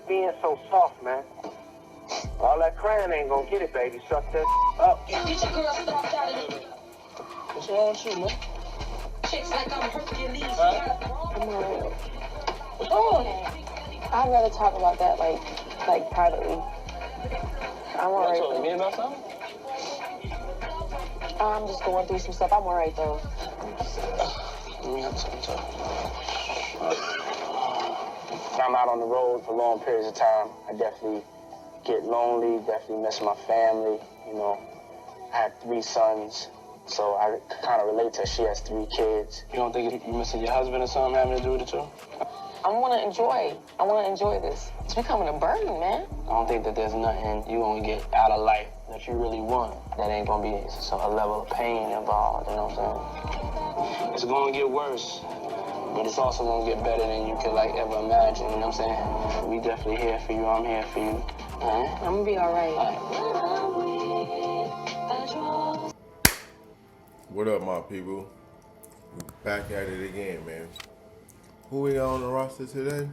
being so soft, man. All that crying ain't gonna get it, baby. Suck that up. Get your girl stopped out of here. What's wrong with you, man? Chicks like I'm Hercules. I'm alright. Oh, I'd rather talk about that like privately. I'm alright. You told me about something? I'm just going through some stuff. I'm alright though. We have something to talk. When I'm out on the road for long periods of time, I definitely get lonely, definitely miss my family, you know. I have 3 sons, so I kind of relate to her. She has 3 kids. You don't think you're missing your husband or something having to do with it too? I want to enjoy this. It's becoming a burden, man. I don't think that there's nothing you gonna get out of life that you really want that ain't gonna be a level of pain involved, you know what I'm saying? It's gonna get worse, but it's also gonna get better than you could ever imagine, you know what I'm saying? We definitely here for you, I'm here for you. I'm gonna be alright. What up, my people? We back at it again, man. Who we got on the roster today?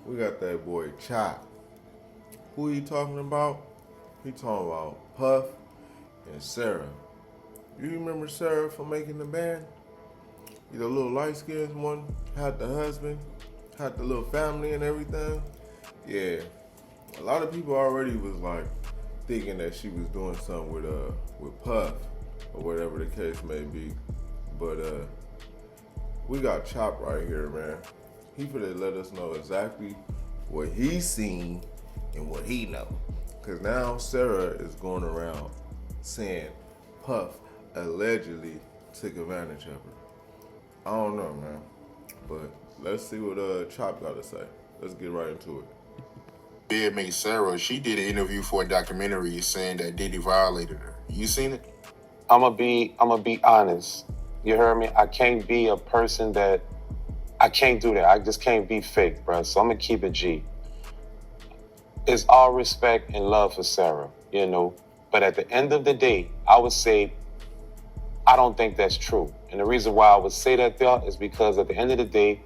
We got that boy Chop. Who he talking about? He talking about Puff and Sara. You remember Sara from Making the Band? He's a little light-skinned one, had the husband, had the little family and everything. Yeah, a lot of people already was thinking that she was doing something with Puff or whatever the case may be. But we got Chop right here, man. He finna let us know exactly what he's seen and what he know. Cause now Sara is going around saying Puff allegedly took advantage of her. I don't know, man. But let's see what Chop got to say. Let's get right into it. Bedmate Sara, she did an interview for a documentary saying that Diddy violated her. You seen it? I'ma be honest. You heard me? I can't be a person that I can't do that. I just can't be fake, bro. So I'm gonna keep it G. It's all respect and love for Sara, you know. But at the end of the day, I would say I don't think that's true. And the reason why I would say that there is because at the end of the day,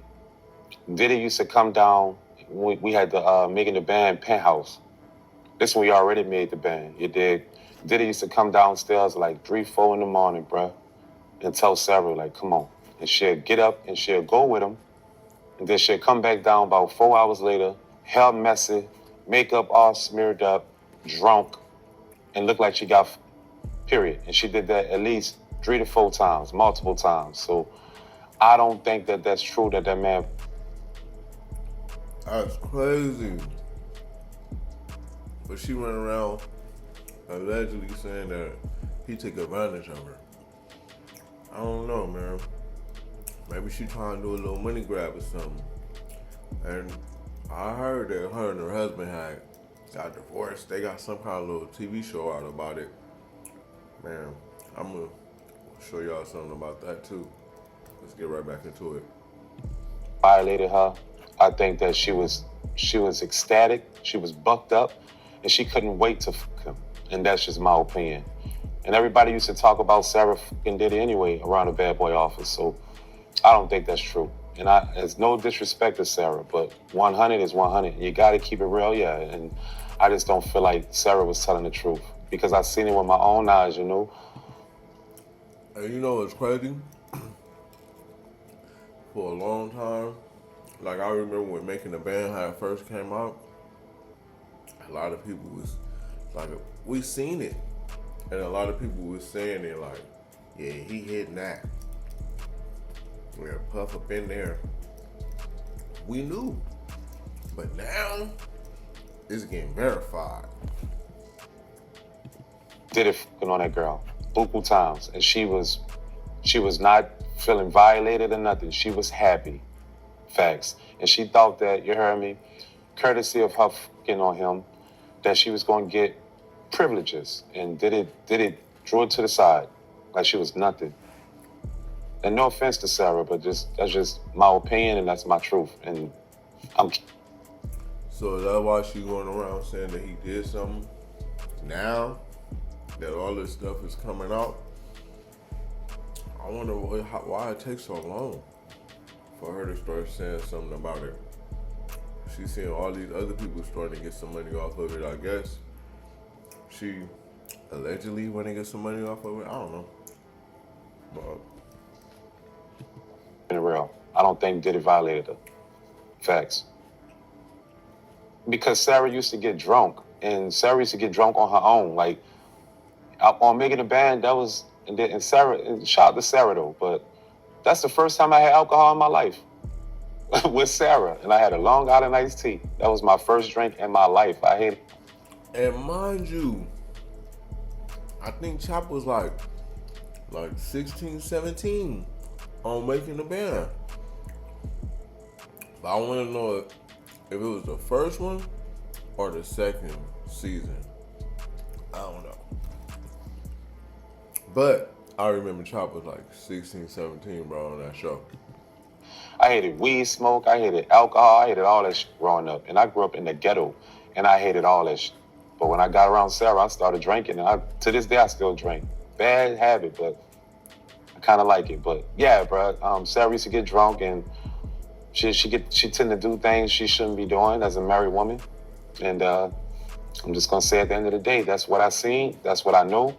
Diddy used to come down. We had the Making the Band penthouse. This when we already made the band. You dig? Diddy used to come downstairs 3, 4 in the morning, bruh, and tell Sara, come on. And she'll get up and she'll go with him. And then she'll come back down about 4 hours later, hair messy, makeup all smeared up, drunk, and look like she got period. And she did that at least 3 to 4 times, multiple times. So I don't think that that's true that man. That's crazy. But she went around allegedly saying that he took advantage of her. I don't know, man. Maybe she trying to do a little money grab or something. And I heard that her and her husband got divorced. They got some kind of little TV show out about it. Man, I'm gonna show y'all something about that too. Let's get right back into it. Violated her. I think that she was ecstatic. She was bucked up, and she couldn't wait to fuck him. And that's just my opinion. And everybody used to talk about Sara fucking Diddy anyway around the bad boy office. So I don't think that's true. And there's no disrespect to Sara, but 100 is 100. You got to keep it real, yeah. And I just don't feel like Sara was telling the truth because I seen it with my own eyes, you know. And you know what's crazy? For a long time, I remember when Making the Band how it first came out, a lot of people was we seen it. And a lot of people was saying it yeah, he hitting that. Yeah, Puff up in there. We knew. But now, it's getting verified. Did it fucking on that girl buku times. And she was not feeling violated or nothing. She was happy. Facts. And she thought that, you heard me, courtesy of her fucking on him, that she was going to get privileges. And did it drew it to the side like she was nothing. And no offense to Sara, but that's just my opinion and that's my truth. And So is that why she going around saying that he did something? Now that all this stuff is coming out, I wonder why it takes so long for her to start saying something about it. she's seeing all these other people starting to get some money off of it. I guess she allegedly want to get some money off of it. I don't know, but In real, I don't think Diddy violated her. Facts. Because Sarah used to get drunk, and Sarah used to get drunk on her own. Like on making the band, that was and Sarah. And shout out to Sarah though, but that's the first time I had alcohol in my life with Sarah, and I had a Long Island iced tea. That was my first drink in my life. I hate it. and mind you, I think Chop was like 16, 17 on making the band. But I want to know if it was the first one or the second season. I don't know. But I remember Chop was like 16, 17, bro, on that show. I hated weed smoke. I hated alcohol. I hated all that shit growing up. And I grew up in the ghetto, and I hated all that shit. But when I got around Sarah, I started drinking. And to this day, I still drink. Bad habit, but I kind of like it. But yeah, bro, Sarah used to get drunk, and she tend to do things she shouldn't be doing as a married woman. And I'm just going to say at the end of the day, that's what I seen. That's what I know.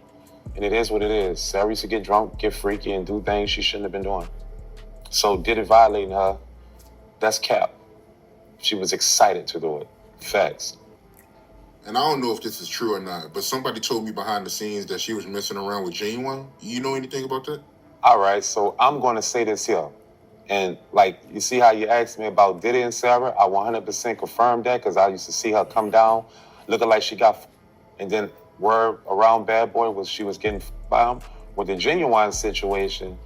And it is what it is. Sarah used to get drunk, get freaky, and do things she shouldn't have been doing. So did it violating her? That's cap. She was excited to do it. Facts. And I don't know if this is true or not, but somebody told me behind the scenes that she was messing around with Genuine. You know anything about that? All right, so I'm going to say this here. And like, you see how you asked me about Diddy and Sara? I 100% confirmed that because I used to see her come down looking like she got and then word around Bad Boy was she was getting by him. With the Genuine situation,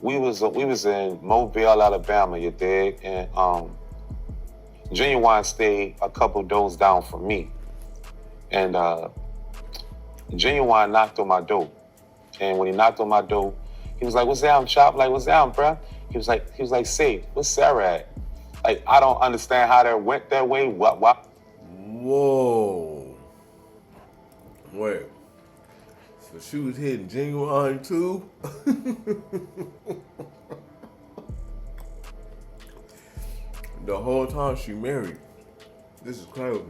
we was in Mobile, Alabama, you dig? And Genuine stayed a couple doors down from me. And Genuine knocked on my door. And when he knocked on my door, he was like, "What's down, Chop?" Like, "What's down, bruh?" He was like, "Say, where's Sarah at?" Like, I don't understand how that went that way. What? Whoa. Wait. So she was hitting Genuine too? The whole time she married. This is crazy.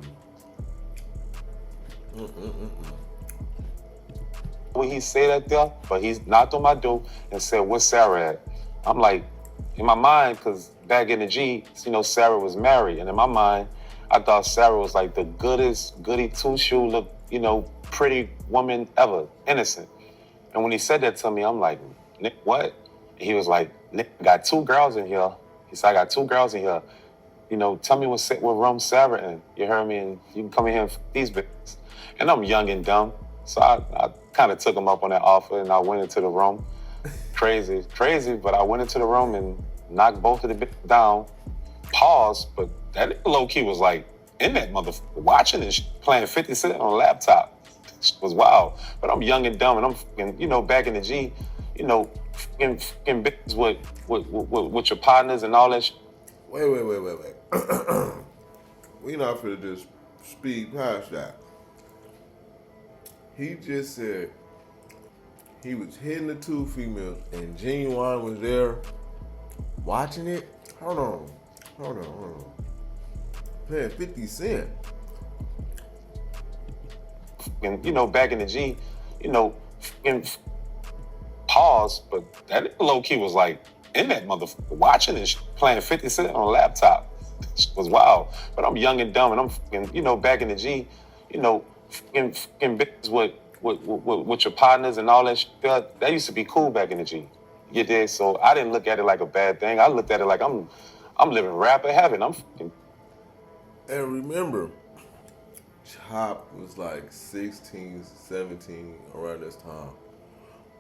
When he said that there, but he knocked on my door and said, "Where's Sarah at?" I'm like, in my mind, because back in the G, Sarah was married. And in my mind, I thought Sarah was like the goodest, goody two-shoe, look, pretty woman ever, innocent. And when he said that to me, I'm like, "Nick, what?" And he was like, "Nick, I got two girls in here." He said, "I got two girls in here. Tell me what room Sarah in. You heard me? And you can come in here and these bitches." And I'm young and dumb. So I kind of took him up on that offer, and I went into the room. Crazy, but I went into the room and knocked both of the bitches down. Pause, but that low-key was like in that motherfucker, watching and playing 50 Cent on a laptop. It was wild. But I'm young and dumb, and I'm fucking, back in the G, fucking bitches with your partners and all that shit. Wait. We not finna just speed past that. He just said he was hitting the two females and Genuine was there watching it. Hold on. Playing 50 Cent. And, back in the G, fucking pause, but that low-key was like in that motherfucker, watching and playing 50 Cent on a laptop. It was wild. But I'm young and dumb, and I'm fucking, back in the G, fucking bitches with your partners and all that shit. That used to be cool back in the G. You did. So I didn't look at it like a bad thing. I looked at it like I'm living rapper heaven. I'm fucking. And remember, Chop was like 16, 17 around this time.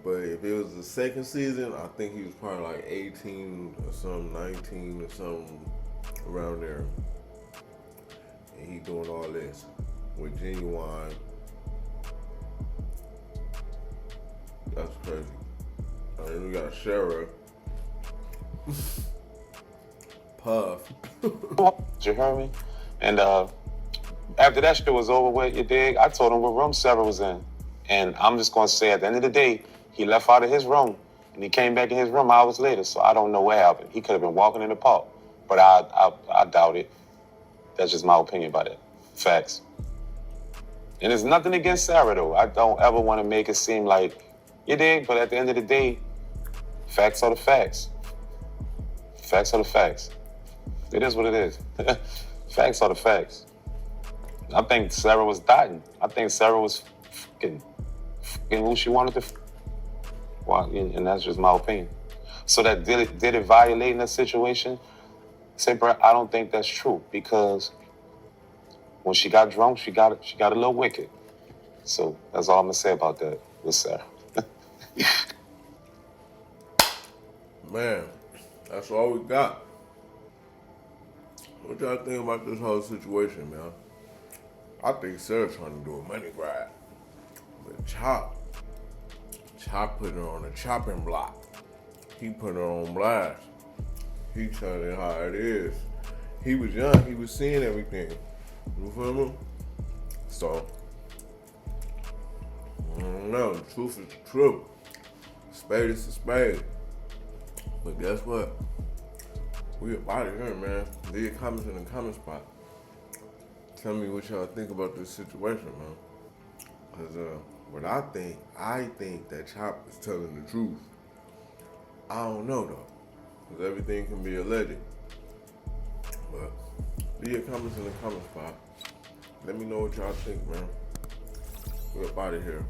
But if it was the second season, I think he was probably like 18 or something, 19 or something around there. And he doing all this with Genuine. That's crazy. And then we got Sara. Puff. You heard me? And after that shit was over with, you dig, I told him what room Sarah was in. And I'm just going to say, at the end of the day, he left out of his room, and he came back in his room hours later, so I don't know what happened. He could have been walking in the park. But I doubt it. That's just my opinion about it. Facts. And there's nothing against Sarah, though. I don't ever want to make it seem like you did, but at the end of the day, facts are the facts. Facts are the facts. It is what it is. Facts are the facts. I think Sarah was dotting. I think Sarah was fucking who she wanted to. Well, and that's just my opinion. So that did it violate that situation? Say, bro, I don't think that's true because when she got drunk, she got a little wicked. So that's all I'm gonna say about that with Sarah. Man, that's all we got. What y'all think about this whole situation, man? I think Sarah's trying to do a money grab. But Chop put her on a chopping block. He put her on blast. He telling her how it is. He was young, he was seeing everything. You feel me? So, I don't know, the truth is the truth. Spade is a spade. But guess what? We about it here, man. Leave your comments in the comment spot. Tell me what y'all think about this situation, man. Cause what I think that Chop is telling the truth. I don't know though, cause everything can be alleged. But leave your comments in the comment spot. Let me know what y'all think, man. We're up out of here.